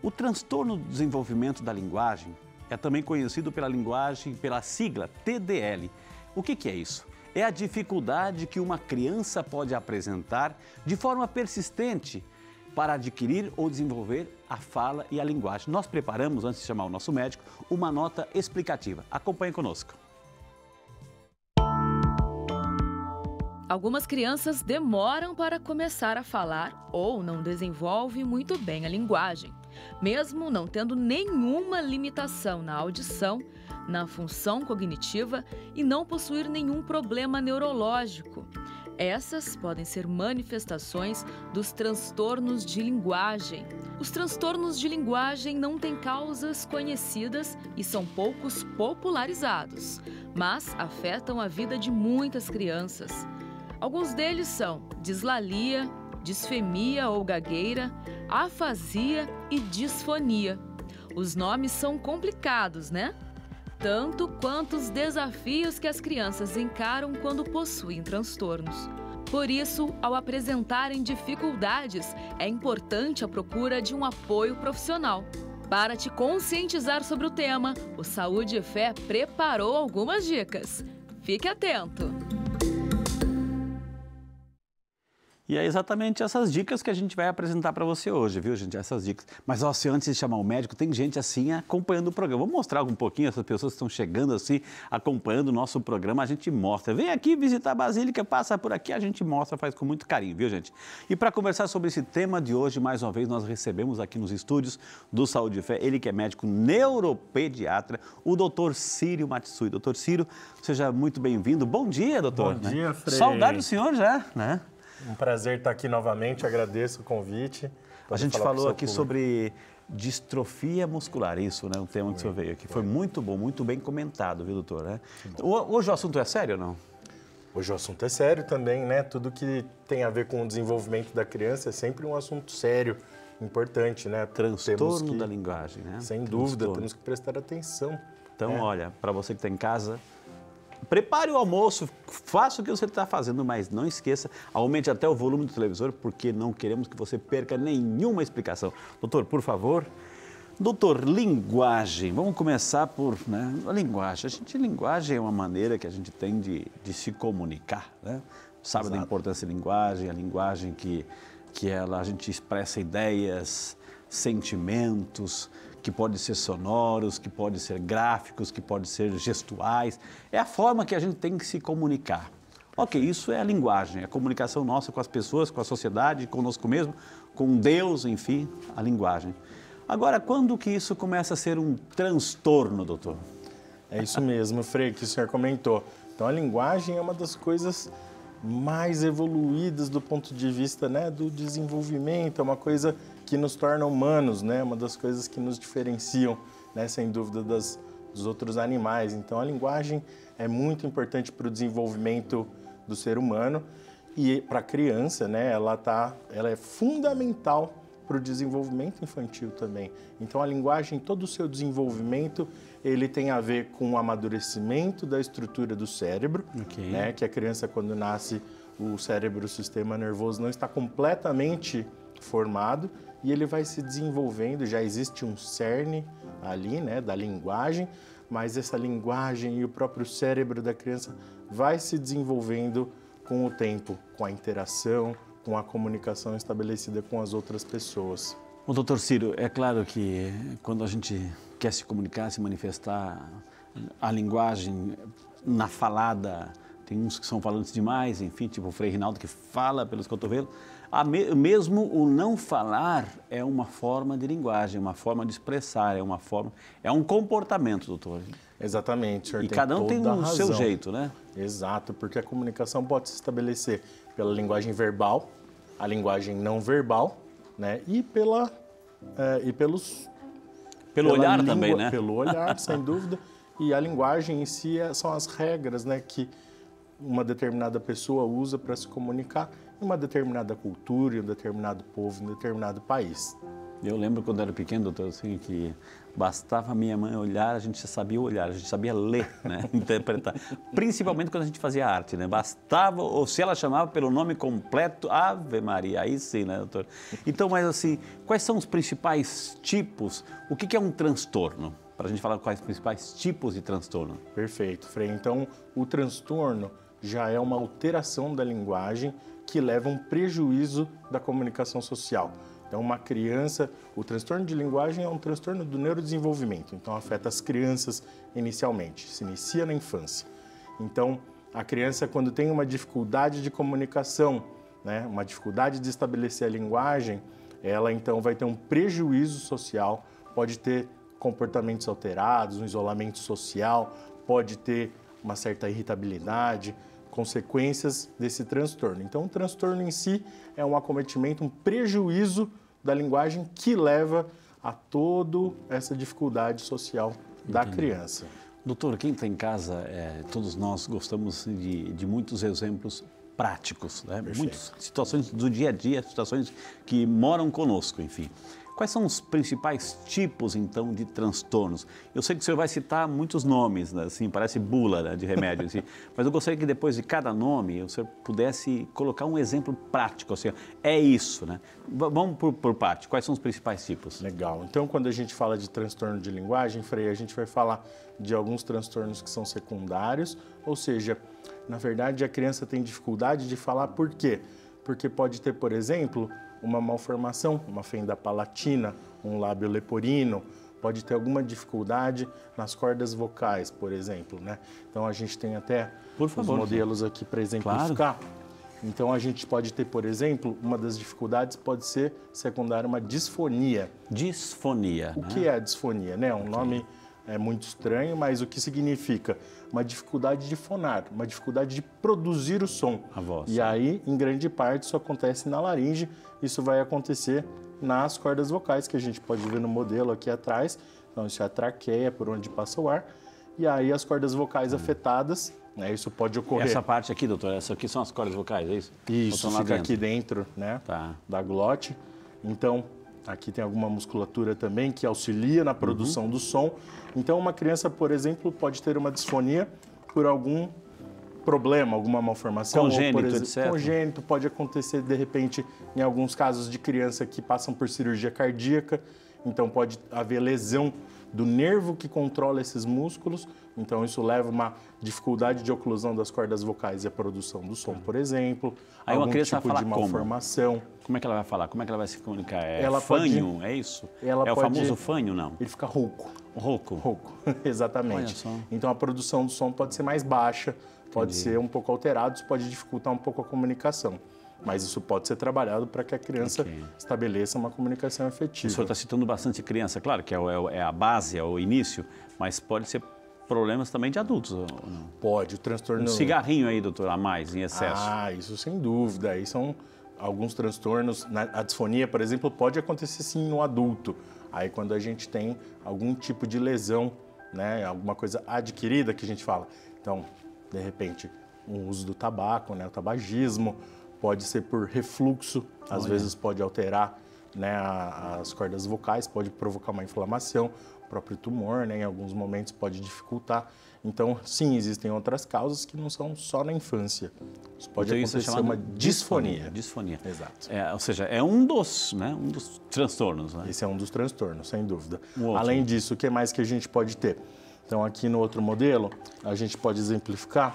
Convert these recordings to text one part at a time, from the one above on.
O transtorno do desenvolvimento da linguagem é também conhecido pela sigla TDL. O que é isso? É a dificuldade que uma criança pode apresentar de forma persistente para adquirir ou desenvolver a fala e a linguagem. Nós preparamos, antes de chamar o nosso médico, uma nota explicativa. Acompanhe conosco. Algumas crianças demoram para começar a falar ou não desenvolvem muito bem a linguagem, mesmo não tendo nenhuma limitação na audição, na função cognitiva e não possuir nenhum problema neurológico. Essas podem ser manifestações dos transtornos de linguagem. Os transtornos de linguagem não têm causas conhecidas e são poucos popularizados, mas afetam a vida de muitas crianças. Alguns deles são dislalia, disfemia ou gagueira, afasia e disfonia. Os nomes são complicados, né? Tanto quanto os desafios que as crianças encaram quando possuem transtornos. Por isso, ao apresentarem dificuldades, é importante a procura de um apoio profissional. Para te conscientizar sobre o tema, o Saúde e Fé preparou algumas dicas. Fique atento! E é exatamente essas dicas que a gente vai apresentar para você hoje, viu, gente? Essas dicas. Mas, ó, se antes de chamar o médico, tem gente assim acompanhando o programa. Vamos mostrar um pouquinho essas pessoas que estão chegando assim, acompanhando o nosso programa, a gente mostra. Vem aqui visitar a Basílica, passa por aqui, a gente mostra, faz com muito carinho, viu, gente? E para conversar sobre esse tema de hoje, mais uma vez, nós recebemos aqui nos estúdios do Saúde e Fé, ele que é médico neuropediatra, o doutor Círio Matsui. Doutor Círio, seja muito bem-vindo. Bom dia, doutor. Bom dia, Frei. Saudade do senhor já, né? Um prazer estar aqui novamente, agradeço o convite. A gente falou aqui sobre distrofia muscular, isso, né? O tema que o senhor veio aqui. Foi muito bom, muito bem comentado, viu, doutor? Né? Hoje o assunto é sério ou não? Hoje o assunto é sério também, né? Tudo que tem a ver com o desenvolvimento da criança é sempre um assunto sério, importante, né? Transtorno da linguagem, né? Sem dúvida, temos que prestar atenção. Então, olha, para você que está em casa, prepare o almoço, faça o que você está fazendo, mas não esqueça, aumente até o volume do televisor, porque não queremos que você perca nenhuma explicação. Doutor, por favor. Doutor, linguagem. Vamos começar por, né, a linguagem. Linguagem é uma maneira que a gente tem de se comunicar, né? Sabe da importância da linguagem, a linguagem que a gente expressa ideias, sentimentos, que podem ser sonoros, que podem ser gráficos, que podem ser gestuais. É a forma que a gente tem que se comunicar. Ok, isso é a linguagem, é a comunicação nossa com as pessoas, com a sociedade, conosco mesmo, com Deus, enfim, a linguagem. Agora, quando que isso começa a ser um transtorno, doutor? É isso mesmo, Frei, que o senhor comentou. Então, a linguagem é uma das coisas mais evoluídas do ponto de vista, né, do desenvolvimento, é uma coisa que nos torna humanos, né, uma das coisas que nos diferenciam, né, sem dúvida, dos outros animais. Então, a linguagem é muito importante para o desenvolvimento do ser humano e para a criança, né, ela é fundamental para o desenvolvimento infantil também. Então, a linguagem, todo o seu desenvolvimento, ele tem a ver com o amadurecimento da estrutura do cérebro, né? Que a criança, quando nasce, o cérebro, o sistema nervoso não está completamente formado e ele vai se desenvolvendo. Já existe um cerne ali, né, da linguagem, mas essa linguagem e o próprio cérebro da criança vai se desenvolvendo com o tempo, com a interação, com a comunicação estabelecida com as outras pessoas. O doutor Círio, é claro que quando a gente quer se comunicar, se manifestar, a linguagem na falada, tem uns que são falantes demais, enfim, tipo o Frei Rinaldo que fala pelos cotovelos. Mesmo o não falar é uma forma de linguagem, uma forma de expressar, é um comportamento, doutor. Exatamente, o senhor e tem cada um tem o seu razão. jeito, né? Exato, porque a comunicação pode se estabelecer pela linguagem verbal, a linguagem não verbal, né? Pelo olhar língua, também, né? Pelo olhar, sem dúvida. E a linguagem em si são as regras, né, que uma determinada pessoa usa para se comunicar em uma determinada cultura, em um determinado povo, em um determinado país. Eu lembro quando eu era pequeno, doutor, assim, que bastava a minha mãe olhar, a gente já sabia olhar, a gente sabia ler, né? Interpretar. Principalmente quando a gente fazia arte, né? Bastava, ou se ela chamava pelo nome completo, Ave Maria, aí sim, né, doutor? Então, mas assim, quais são os principais tipos? O que é um transtorno? Para a gente falar quais os principais tipos de transtorno. Perfeito, Frei. Então, o transtorno já é uma alteração da linguagem que leva a um prejuízo da comunicação social. Então, uma criança, o transtorno de linguagem é um transtorno do neurodesenvolvimento, então afeta as crianças inicialmente, se inicia na infância. Então, a criança, quando tem uma dificuldade de comunicação, né, uma dificuldade de estabelecer a linguagem, ela então vai ter um prejuízo social, pode ter comportamentos alterados, um isolamento social, pode ter uma certa irritabilidade, consequências desse transtorno. Então, o transtorno em si é um acometimento, um prejuízo da linguagem que leva a toda essa dificuldade social da criança. Doutor, quem está em casa, todos nós gostamos de muitos exemplos práticos, né? Muitas situações do dia a dia, situações que moram conosco, enfim. Quais são os principais tipos, então, de transtornos? Eu sei que o senhor vai citar muitos nomes, né? Assim, parece bula, né, de remédio, assim, mas eu gostaria que depois de cada nome o senhor pudesse colocar um exemplo prático, assim, é isso, né? Vamos por parte, quais são os principais tipos? Legal. Então, quando a gente fala de transtorno de linguagem, Frei, a gente vai falar de alguns transtornos que são secundários, ou seja, na verdade, a criança tem dificuldade de falar por quê? Porque pode ter, por exemplo, uma malformação, uma fenda palatina, um lábio leporino, pode ter alguma dificuldade nas cordas vocais, por exemplo, né? Então, a gente tem até os modelos aqui para exemplificar. Claro. Então, a gente pode ter, por exemplo, uma das dificuldades pode ser secundária, uma disfonia. Disfonia. O que é a disfonia, né? Um nome muito estranho, mas o que significa? Uma dificuldade de fonar, uma dificuldade de produzir o som. A voz. E aí, em grande parte, isso acontece na laringe, isso vai acontecer nas cordas vocais, que a gente pode ver no modelo aqui atrás. Então, isso é a traqueia, por onde passa o ar. E aí, as cordas vocais afetadas, né? Isso pode ocorrer. Essa parte aqui, doutor, essa aqui são as cordas vocais, é isso? Isso, fica aqui dentro, né? Tá. Da glote. Então, aqui tem alguma musculatura também que auxilia na produção do som. Então, uma criança, por exemplo, pode ter uma disfonia por algum problema, alguma malformação. Congênito, ou, por exemplo, etc. Congênito, pode acontecer, de repente, em alguns casos de criança que passam por cirurgia cardíaca. Então, pode haver lesão do nervo que controla esses músculos. Então, isso leva a uma dificuldade de oclusão das cordas vocais e a produção do som, por exemplo. Aí uma criança tipo vai falar de malformação. Como é que ela vai falar? Como é que ela vai se comunicar? Ela fanho, é isso? Ela o famoso fanho, não? Ele fica rouco. Rouco? Rouco, exatamente. Olha só. Então, a produção do som pode ser mais baixa, pode ser um pouco alterado, isso pode dificultar um pouco a comunicação. Mas isso pode ser trabalhado para que a criança estabeleça uma comunicação efetiva. O senhor está citando bastante criança, claro que é a base, é o início, mas pode ser problemas também de adultos, ou não? Pode, o transtorno... Um cigarrinho aí, doutor, a mais, em excesso. Ah, isso sem dúvida. Aí são alguns transtornos. A disfonia, por exemplo, pode acontecer sim no adulto. Aí quando a gente tem algum tipo de lesão, né, alguma coisa adquirida que a gente fala. Então, de repente, o uso do tabaco, né, o tabagismo, pode ser por refluxo, às vezes pode alterar, né, as cordas vocais, pode provocar uma inflamação, o próprio tumor, né, em alguns momentos pode dificultar. Então, sim, existem outras causas que não são só na infância. Isso pode acontecer uma disfonia. Disfonia. Exato. Ou seja, é um dos transtornos, né? Esse é um dos transtornos, sem dúvida. Além disso, o que mais que a gente pode ter? Então, aqui no outro modelo, a gente pode exemplificar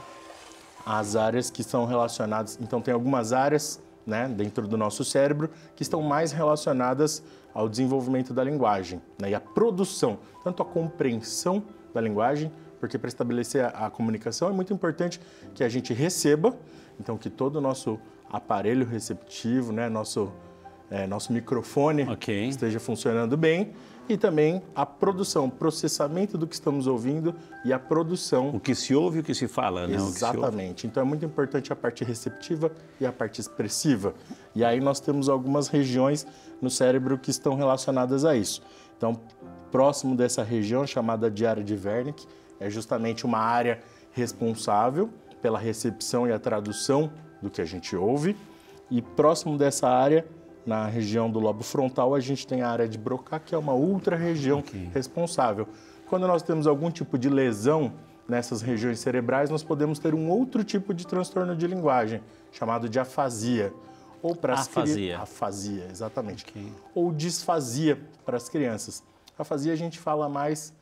as áreas que são relacionadas. Então, tem algumas áreas, né, dentro do nosso cérebro que estão mais relacionadas ao desenvolvimento da linguagem, né, e à produção, tanto a compreensão da linguagem, porque para estabelecer a comunicação é muito importante que a gente receba, então que todo o nosso aparelho receptivo, né, nosso microfone esteja funcionando bem, e também a produção, o processamento do que estamos ouvindo e a produção. O que se ouve e o que se fala, né? Exatamente. Então é muito importante a parte receptiva e a parte expressiva. E aí nós temos algumas regiões no cérebro que estão relacionadas a isso. Então, próximo dessa região, chamada de área de Wernicke, é justamente uma área responsável pela recepção e a tradução do que a gente ouve. E próximo dessa área na região do lobo frontal, a gente tem a área de Broca, que é uma outra região responsável. Quando nós temos algum tipo de lesão nessas regiões cerebrais, nós podemos ter um outro tipo de transtorno de linguagem, chamado de afasia. Ou para afasia, exatamente. Ou disfasia para as crianças. Afasia a gente fala mais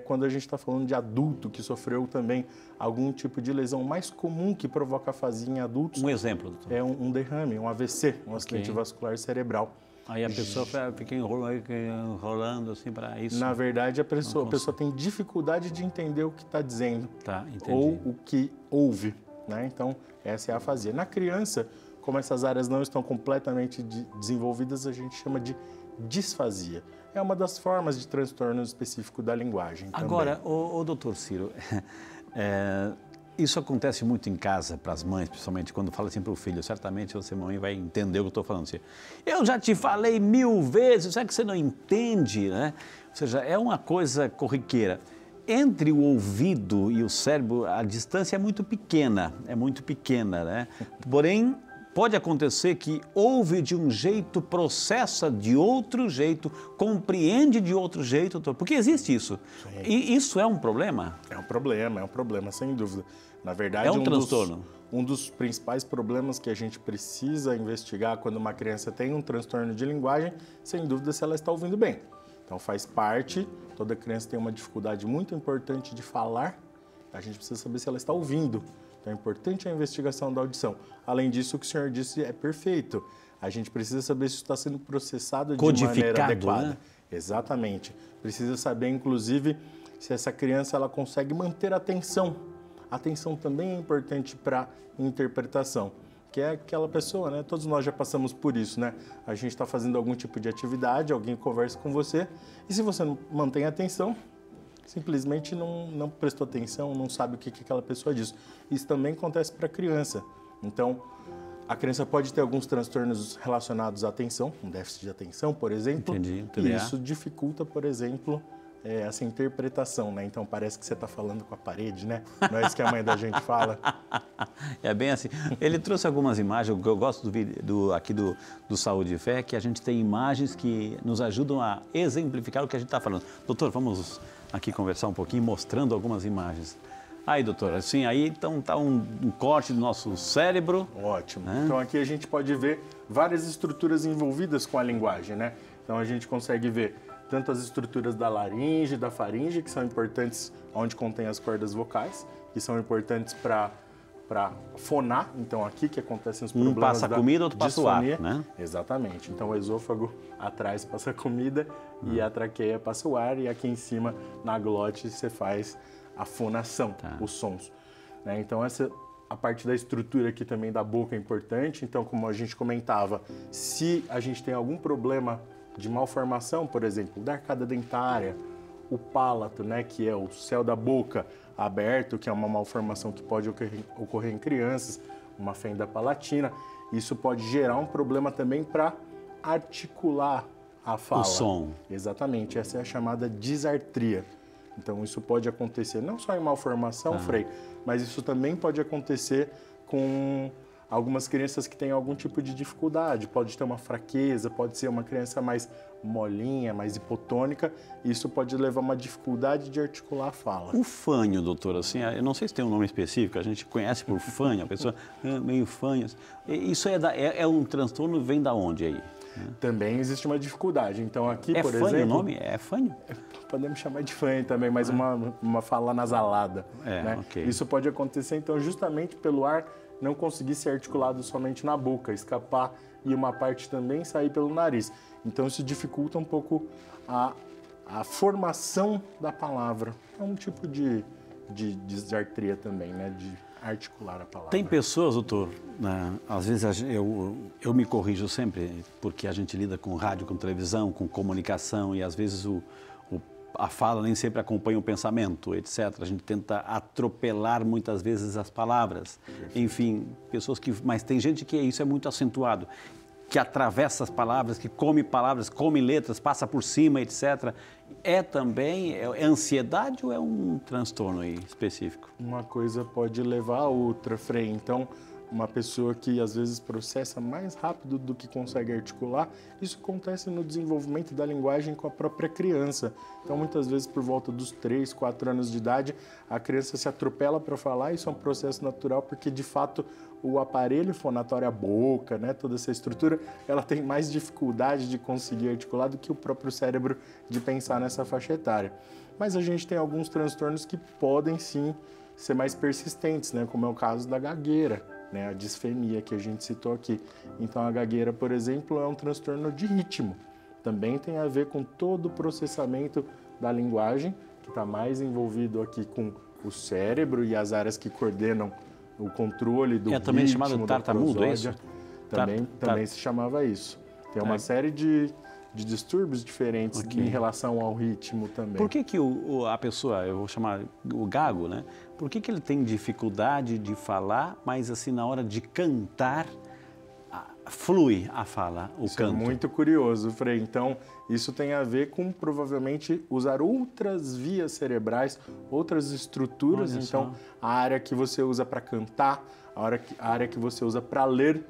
quando a gente está falando de adulto que sofreu também algum tipo de lesão. Mais comum que provoca afasia em adultos. Um exemplo, doutor. É um derrame, um AVC, um acidente vascular cerebral. Aí a pessoa fica enrolando assim para isso. Na verdade, a pessoa tem dificuldade de entender o que está dizendo. Tá, entendi. Ou o que ouve, né? Então, essa é a afasia. Na criança, como essas áreas não estão completamente desenvolvidas, a gente chama de disfasia. É uma das formas de transtorno específico da linguagem. Agora, o doutor Ciro, isso acontece muito em casa para as mães, principalmente quando fala assim para o filho. Certamente você, mãe, vai entender o que eu estou falando. Assim, eu já te falei 1000 vezes, será que você não entende, né? Ou seja, é uma coisa corriqueira. Entre o ouvido e o cérebro, a distância é muito pequena, né? Porém, pode acontecer que ouve de um jeito, processa de outro jeito, compreende de outro jeito, porque existe isso. Sim. E isso é um problema? É um problema, sem dúvida. Na verdade, é um transtorno. Um dos principais problemas que a gente precisa investigar quando uma criança tem um transtorno de linguagem, sem dúvida, se ela está ouvindo bem. Então, faz parte, toda criança tem uma dificuldade muito importante de falar, a gente precisa saber se ela está ouvindo. Então, é importante a investigação da audição. Além disso, o que o senhor disse é perfeito. A gente precisa saber se isso está sendo processado de maneira adequada. Né? Exatamente. Precisa saber, inclusive, se essa criança ela consegue manter a atenção. A atenção também é importante para interpretação, que é aquela pessoa, né? Todos nós já passamos por isso, né? A gente está fazendo algum tipo de atividade, alguém conversa com você, e se você não mantém a atenção, simplesmente não prestou atenção, não sabe o que aquela pessoa diz. Isso também acontece para a criança. Então, a criança pode ter alguns transtornos relacionados à atenção, um déficit de atenção, por exemplo. Entendi. E isso dificulta, por exemplo, essa interpretação, né? Então, parece que você está falando com a parede, né? Não é isso que a mãe da gente fala? É bem assim. Ele trouxe algumas imagens, eu gosto aqui do Saúde e Fé, que a gente tem imagens que nos ajudam a exemplificar o que a gente está falando. Doutor, vamos aqui conversar um pouquinho, mostrando algumas imagens. Aí, doutor, assim, aí então tá um corte do nosso cérebro. Ótimo. Né? Então aqui a gente pode ver várias estruturas envolvidas com a linguagem, né? Então a gente consegue ver tanto as estruturas da laringe, da faringe, que são importantes onde contém as cordas vocais, que são importantes para fonar. Então aqui que acontecem os problemas da Um passa a comida, outro passa o ar, né? Exatamente. Então o esôfago atrás passa a comida e a traqueia passa o ar, e aqui em cima, na glote, você faz a fonação, os sons. Né? Então, a parte da estrutura aqui também da boca é importante. Então, como a gente comentava, se a gente tem algum problema de malformação, por exemplo, da arcada dentária, o palato, né, que é o céu da boca aberto, que é uma malformação que pode ocorrer em crianças, uma fenda palatina, isso pode gerar um problema também para articular a fala. O som. Exatamente, essa é a chamada disartria. Então, isso pode acontecer não só em malformação, Frei, mas isso também pode acontecer com algumas crianças que têm algum tipo de dificuldade. Pode ter uma fraqueza, pode ser uma criança mais molinha, mais hipotônica. Isso pode levar a uma dificuldade de articular a fala. O fanho, doutor, assim, eu não sei se tem um nome específico, a gente conhece por fanho, a pessoa meio fanho. Isso é um transtorno, vem da onde aí? Também existe uma dificuldade. Então, aqui, por exemplo... É fanho o nome? É fanho? Podemos chamar de fanho também, mas uma fala nasalada. Né? Okay. Isso pode acontecer, então, justamente pelo ar não conseguir ser articulado somente na boca, escapar e uma parte também sair pelo nariz. Então, isso dificulta um pouco a formação da palavra. É um tipo de disartria também, né? De articular a palavra. Tem pessoas, doutor, né, às vezes eu me corrijo sempre, porque a gente lida com rádio, com televisão, com comunicação, e às vezes a fala nem sempre acompanha o pensamento, etc. A gente tenta atropelar muitas vezes as palavras. Enfim, mas tem gente que isso é muito acentuado, que atravessa as palavras, que come letras, passa por cima, etc. É ansiedade ou é um transtorno aí específico? Uma coisa pode levar a outra, Frei. Então, uma pessoa que às vezes processa mais rápido do que consegue articular. Isso acontece no desenvolvimento da linguagem com a própria criança. Então, muitas vezes, por volta dos 3, 4 anos de idade, a criança se atropela para falar. Isso é um processo natural, porque, de fato, o aparelho fonatório, a boca, né, toda essa estrutura, ela tem mais dificuldade de conseguir articular do que o próprio cérebro de pensar nessa faixa etária. Mas a gente tem alguns transtornos que podem, sim, ser mais persistentes, né, como é o caso da gagueira, né, a disfemia que a gente citou aqui. Então, a gagueira, por exemplo, é um transtorno de ritmo. Também tem a ver com todo o processamento da linguagem, que está mais envolvido aqui com o cérebro e as áreas que coordenam o controle do ritmo, também chamado tartamudo, é isso? Também se chamava isso. Tem uma série de distúrbios diferentes em relação ao ritmo também. Por que a pessoa, eu vou chamar o gago, né? Por que ele tem dificuldade de falar, mas assim, na hora de cantar, flui a fala, o canto? É muito curioso, Frei. Então, isso tem a ver com, provavelmente, usar outras vias cerebrais, outras estruturas. Olha então, só. a área que você usa para cantar, a área que você usa para ler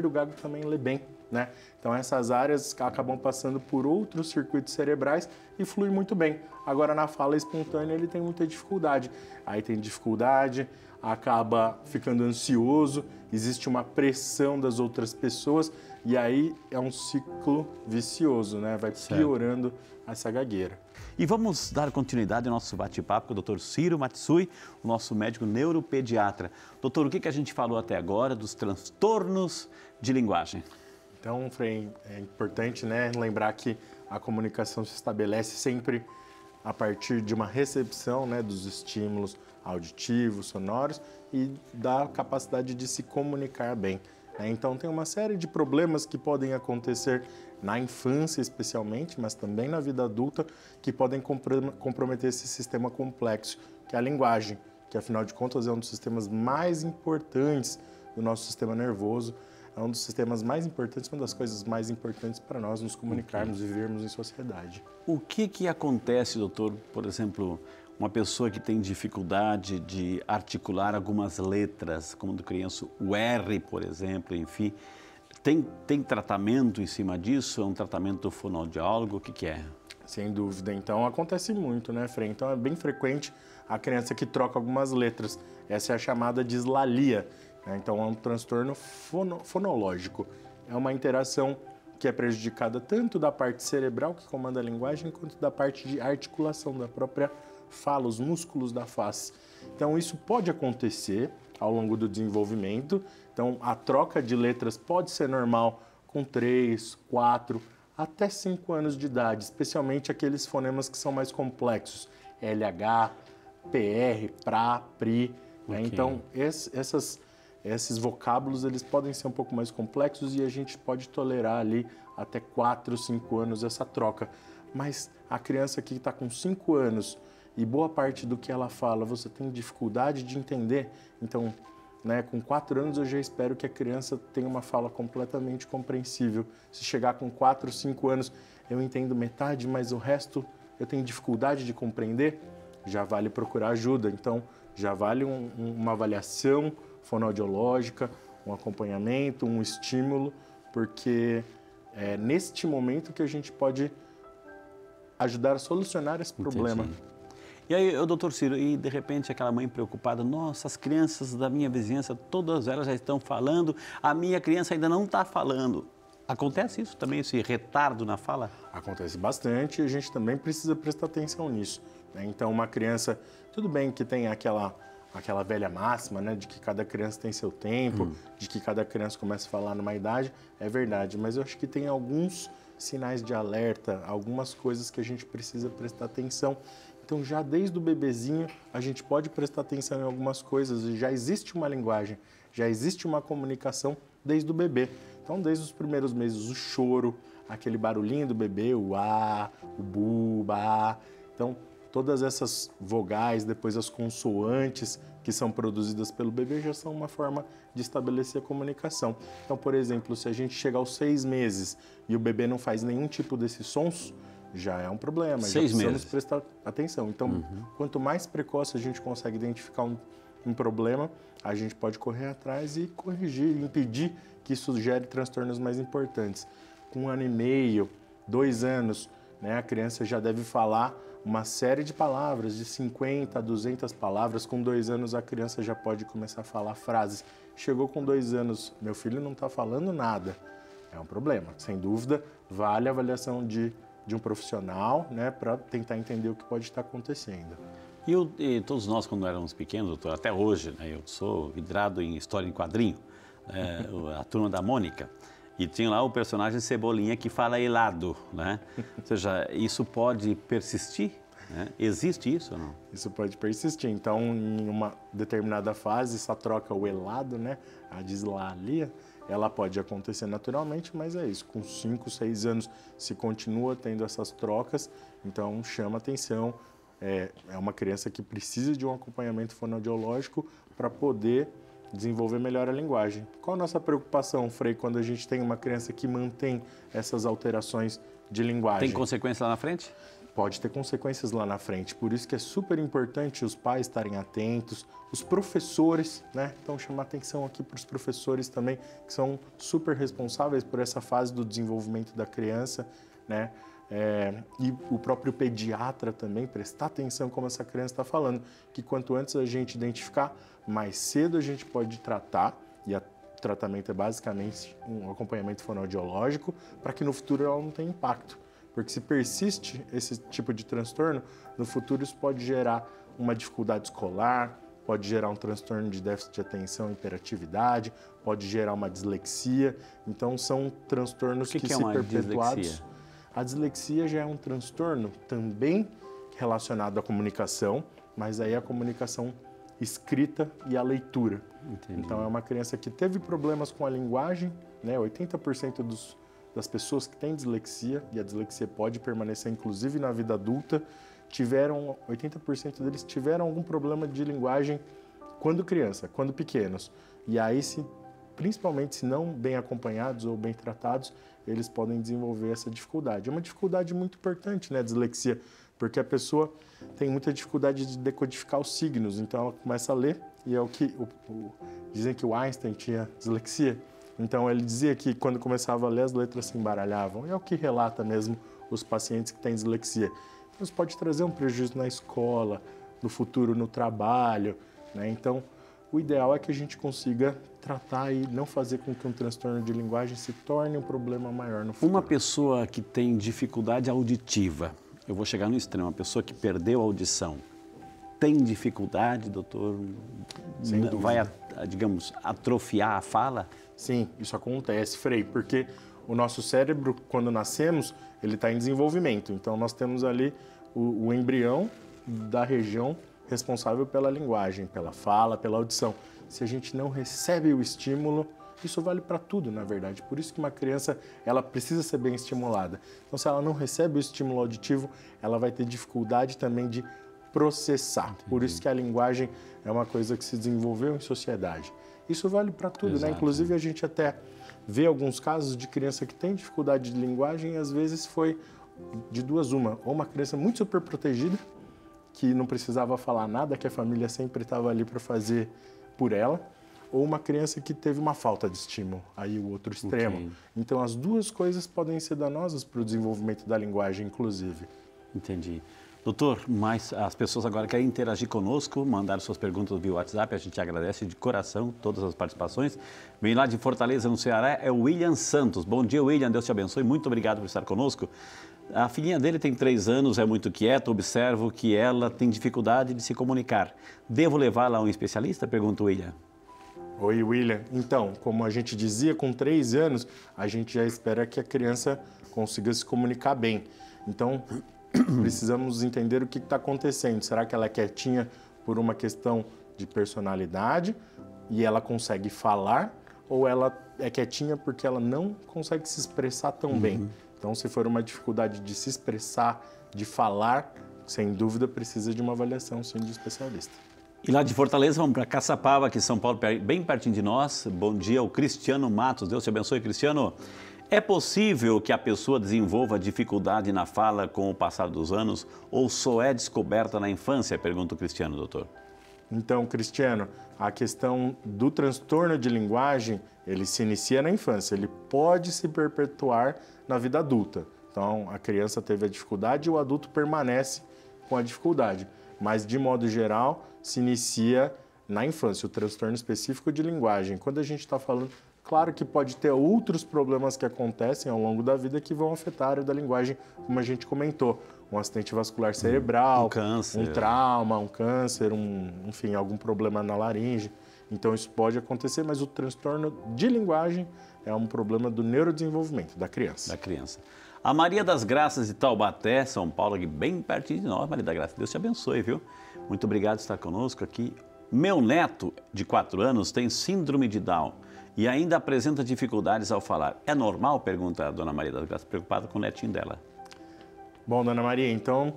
do gago também lê bem, né? Então, essas áreas acabam passando por outros circuitos cerebrais e flui muito bem. Agora, na fala espontânea, ele tem muita dificuldade. Aí tem dificuldade, acaba ficando ansioso, existe uma pressão das outras pessoas e aí é um ciclo vicioso, né? Vai piorando essa gagueira. E vamos dar continuidade ao nosso bate-papo com o Dr. Ciro Matsui, o nosso médico neuropediatra. Doutor, o que a gente falou até agora dos transtornos de linguagem? Então, Frei, é importante, né, lembrar que a comunicação se estabelece sempre a partir de uma recepção, né, dos estímulos auditivos, sonoros e da capacidade de se comunicar bem, né? Então, tem uma série de problemas que podem acontecer na infância especialmente, mas também na vida adulta, que podem comprometer esse sistema complexo, que é a linguagem, que afinal de contas é um dos sistemas mais importantes do nosso sistema nervoso. É um dos sistemas mais importantes, uma das coisas mais importantes para nós nos comunicarmos e vivermos em sociedade. O que acontece, doutor, por exemplo, uma pessoa que tem dificuldade de articular algumas letras, como do criança, o R, por exemplo, enfim, tem tratamento em cima disso? É um tratamento fonoaudiólogo? O que é? Sem dúvida. Então, acontece muito, né, Frei? Então, é bem frequente a criança que troca algumas letras. Essa é a chamada dislalia. Então, é um transtorno fonológico. É uma interação que é prejudicada tanto da parte cerebral, que comanda a linguagem, quanto da parte de articulação da própria fala, os músculos da face. Então, isso pode acontecer ao longo do desenvolvimento. Então, a troca de letras pode ser normal com 3, 4, até 5 anos de idade, especialmente aqueles fonemas que são mais complexos. LH, PR, PRA, PRI. Okay. Então, esses vocábulos, eles podem ser um pouco mais complexos e a gente pode tolerar ali até 4, 5 anos essa troca. Mas a criança que está com 5 anos e boa parte do que ela fala você tem dificuldade de entender, então, né, com 4 anos eu já espero que a criança tenha uma fala completamente compreensível. Se chegar com 4, 5 anos eu entendo metade, mas o resto eu tenho dificuldade de compreender, já vale procurar ajuda. Então, já vale uma avaliação fonoaudiológica, um acompanhamento, um estímulo, porque é neste momento que a gente pode ajudar a solucionar esse problema. Entendi. E aí, doutor Ciro, e de repente aquela mãe preocupada, nossa, as crianças da minha vizinhança, todas elas já estão falando, a minha criança ainda não está falando. Acontece isso também, esse retardo na fala? Acontece bastante e a gente também precisa prestar atenção nisso, né? Então, uma criança, tudo bem que tem aquela velha máxima, né, de que cada criança tem seu tempo, de que cada criança começa a falar numa idade, é verdade, mas eu acho que tem alguns sinais de alerta, algumas coisas que a gente precisa prestar atenção. Então, já desde o bebezinho, a gente pode prestar atenção em algumas coisas e já existe uma linguagem, já existe uma comunicação desde o bebê. Então, desde os primeiros meses, o choro, aquele barulhinho do bebê, o A, o Bu, Ba. Então, todas essas vogais, depois as consoantes que são produzidas pelo bebê já são uma forma de estabelecer a comunicação. Então, por exemplo, se a gente chega aos 6 meses e o bebê não faz nenhum tipo desses sons, já é um problema, já precisamos prestar atenção. Então, quanto mais precoce a gente consegue identificar um problema, a gente pode correr atrás e corrigir, impedir que isso gere transtornos mais importantes. Com 1 ano e meio, 2 anos, né, a criança já deve falar uma série de palavras, de 50 a 200 palavras. Com 2 anos, a criança já pode começar a falar frases. Chegou com 2 anos, meu filho não está falando nada. É um problema. Sem dúvida, vale a avaliação de um profissional, né, para tentar entender o que pode estar acontecendo. E todos nós, quando éramos pequenos, doutor, até hoje, né, eu sou vidrado em história em quadrinho, a Turma da Mônica, e tinha lá o personagem Cebolinha que fala helado, né? Ou seja, isso pode persistir? Né? Existe isso ou não? Isso pode persistir. Então, em uma determinada fase, essa troca, o helado, né, a dislalia, ela pode acontecer naturalmente, mas é isso. Com 5, 6 anos, se continua tendo essas trocas, então chama atenção. É uma criança que precisa de um acompanhamento fonoaudiológico para poder desenvolver melhor a linguagem. Qual a nossa preocupação, Frei, quando a gente tem uma criança que mantém essas alterações de linguagem? Tem consequência lá na frente? Pode ter consequências lá na frente, por isso que é super importante os pais estarem atentos, os professores, né? Então, chamar atenção aqui para os professores também, que são super responsáveis por essa fase do desenvolvimento da criança, né? E o próprio pediatra também, prestar atenção como essa criança está falando, que quanto antes a gente identificar, mais cedo a gente pode tratar, e o tratamento é basicamente um acompanhamento fonoaudiológico, para que no futuro ela não tenha impacto. Porque se persiste esse tipo de transtorno, no futuro isso pode gerar uma dificuldade escolar, pode gerar um transtorno de déficit de atenção e hiperatividade, pode gerar uma dislexia. Então, são transtornos que é se uma perpetuados. Dislexia? A dislexia já é um transtorno também relacionado à comunicação, mas aí a comunicação escrita e a leitura. Entendi. Então, é uma criança que teve problemas com a linguagem, né? 80% das pessoas que têm dislexia, e a dislexia pode permanecer inclusive na vida adulta, 80% deles tiveram algum problema de linguagem quando criança, quando pequenos. E aí, principalmente se não bem acompanhados ou bem tratados, eles podem desenvolver essa dificuldade. É uma dificuldade muito importante, né, a dislexia, porque a pessoa tem muita dificuldade de decodificar os signos, então ela começa a ler, e é o que dizem que o Einstein tinha dislexia. Então, ele dizia que quando começava a ler, as letras se embaralhavam. E é o que relata mesmo os pacientes que têm dislexia. Então, isso pode trazer um prejuízo na escola, no futuro no trabalho, né? Então, o ideal é que a gente consiga tratar e não fazer com que um transtorno de linguagem se torne um problema maior no futuro. Uma pessoa que tem dificuldade auditiva, eu vou chegar no extremo, uma pessoa que perdeu a audição, tem dificuldade, doutor? Vai, digamos, atrofiar a fala? Sim, isso acontece, Frei, porque o nosso cérebro, quando nascemos, ele está em desenvolvimento. Então, nós temos ali o embrião da região responsável pela linguagem, pela fala, pela audição. Se a gente não recebe o estímulo, isso vale para tudo, na verdade. Por isso que uma criança, ela precisa ser bem estimulada. Então, se ela não recebe o estímulo auditivo, ela vai ter dificuldade também de processar. Entendi. Por isso que a linguagem é uma coisa que se desenvolveu em sociedade. Isso vale para tudo, Exato, né? Inclusive, a gente até vê alguns casos de criança que tem dificuldade de linguagem e às vezes foi de duas uma. Ou uma criança muito super protegida, que não precisava falar nada, que a família sempre estava ali para fazer por ela, ou uma criança que teve uma falta de estímulo, aí o outro extremo. Okay. Então, as duas coisas podem ser danosas para o desenvolvimento da linguagem, inclusive. Entendi. Doutor, mas as pessoas agora querem interagir conosco, mandar suas perguntas via WhatsApp, a gente agradece de coração todas as participações. Vem lá de Fortaleza, no Ceará, é o William Santos. Bom dia, William, Deus te abençoe, muito obrigado por estar conosco. A filhinha dele tem 3 anos, é muito quieta, observo que ela tem dificuldade de se comunicar. Devo levá-la a um especialista? Pergunta o William. Oi, William. Então, como a gente dizia, com 3 anos, a gente já espera que a criança consiga se comunicar bem. Então, precisamos entender o que está acontecendo. Será que ela é quietinha por uma questão de personalidade e ela consegue falar? Ou ela é quietinha porque ela não consegue se expressar tão bem? Então, se for uma dificuldade de se expressar, de falar, sem dúvida precisa de uma avaliação, sim, de especialista. E lá de Fortaleza, vamos para Caçapava, aqui em São Paulo, bem pertinho de nós. Bom dia, o Cristiano Matos. Deus te abençoe, Cristiano. É possível que a pessoa desenvolva dificuldade na fala com o passar dos anos ou só é descoberta na infância? Pergunta o Cristiano, doutor. Então, Cristiano, a questão do transtorno de linguagem, ele se inicia na infância, ele pode se perpetuar na vida adulta. Então, a criança teve a dificuldade e o adulto permanece com a dificuldade. Mas, de modo geral, se inicia na infância, o transtorno específico de linguagem. Quando a gente está falando, claro que pode ter outros problemas que acontecem ao longo da vida que vão afetar a área da linguagem, como a gente comentou. Um acidente vascular cerebral, um câncer, um trauma, um câncer, enfim, algum problema na laringe. Então, isso pode acontecer, mas o transtorno de linguagem é um problema do neurodesenvolvimento da criança. Da criança. A Maria das Graças de Taubaté, São Paulo, aqui bem pertinho de nós. Maria da Graça, Deus te abençoe, viu? Muito obrigado por estar conosco aqui. Meu neto, de 4 anos, tem síndrome de Down e ainda apresenta dificuldades ao falar. É normal? Pergunta a dona Maria das Graças, preocupada com o netinho dela. Bom, dona Maria, então,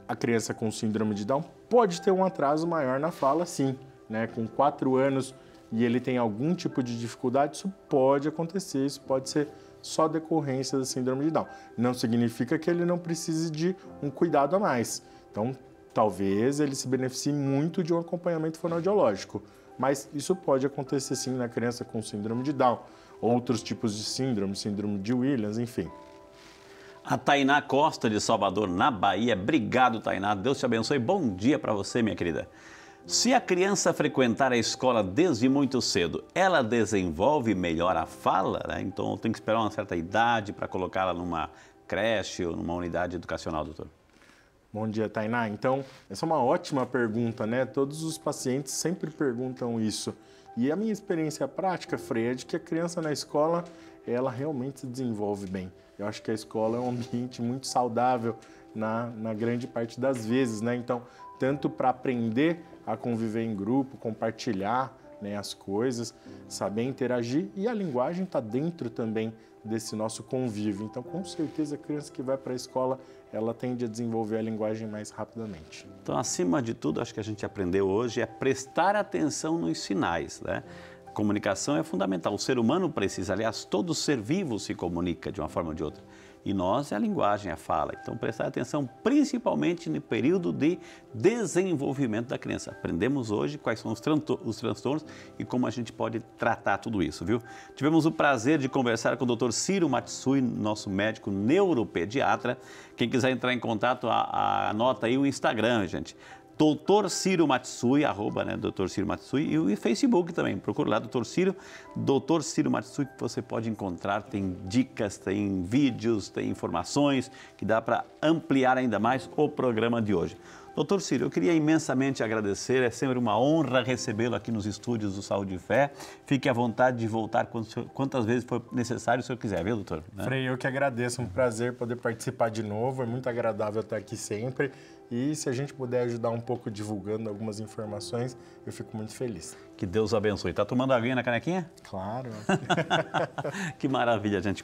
a criança com síndrome de Down pode ter um atraso maior na fala, sim, né? Com 4 anos e ele tem algum tipo de dificuldade, isso pode acontecer, isso pode ser só decorrência da síndrome de Down. Não significa que ele não precise de um cuidado a mais. Então, talvez ele se beneficie muito de um acompanhamento fonoaudiológico, mas isso pode acontecer sim na criança com síndrome de Down. Outros tipos de síndrome de Williams, enfim. A Tainá Costa, de Salvador, na Bahia. Obrigado, Tainá. Deus te abençoe. Bom dia para você, minha querida. Se a criança frequentar a escola desde muito cedo, ela desenvolve melhor a fala, né? Então tem que esperar uma certa idade para colocá-la numa creche ou numa unidade educacional, doutor? Bom dia, Tainá. Então, essa é uma ótima pergunta, né? Todos os pacientes sempre perguntam isso. E a minha experiência prática, Frei, é de que a criança na escola, ela realmente se desenvolve bem. Eu acho que a escola é um ambiente muito saudável na grande parte das vezes, né? Então, tanto para aprender a conviver em grupo, compartilhar, né, as coisas, saber interagir, e a linguagem está dentro também desse nosso convívio. Então, com certeza, a criança que vai para a escola, ela tende a desenvolver a linguagem mais rapidamente. Então, acima de tudo, acho que a gente aprendeu hoje é prestar atenção nos sinais, né? Comunicação é fundamental. O ser humano precisa, aliás, todo ser vivo se comunica de uma forma ou de outra. E nós é a linguagem, a fala. Então, prestar atenção principalmente no período de desenvolvimento da criança. Aprendemos hoje quais são os transtornos e como a gente pode tratar tudo isso, viu? Tivemos o prazer de conversar com o Dr. Ciro Matsui, nosso médico neuropediatra. Quem quiser entrar em contato, anota aí o Instagram, gente. Dr. Ciro Matsui, arroba, né, Dr. Ciro Matsui, e o Facebook também. Procure lá, Dr. Ciro Matsui, que você pode encontrar. Tem dicas, tem vídeos, tem informações que dá para ampliar ainda mais o programa de hoje. Doutor Ciro, eu queria imensamente agradecer, é sempre uma honra recebê-lo aqui nos estúdios do Saúde e Fé. Fique à vontade de voltar quantas vezes for necessário o senhor quiser, viu, doutor? Frei, eu que agradeço, é um prazer poder participar de novo, é muito agradável estar aqui sempre. E se a gente puder ajudar um pouco divulgando algumas informações, eu fico muito feliz. Que Deus abençoe. Tá tomando aguinha na canequinha? Claro. Que maravilha, gente.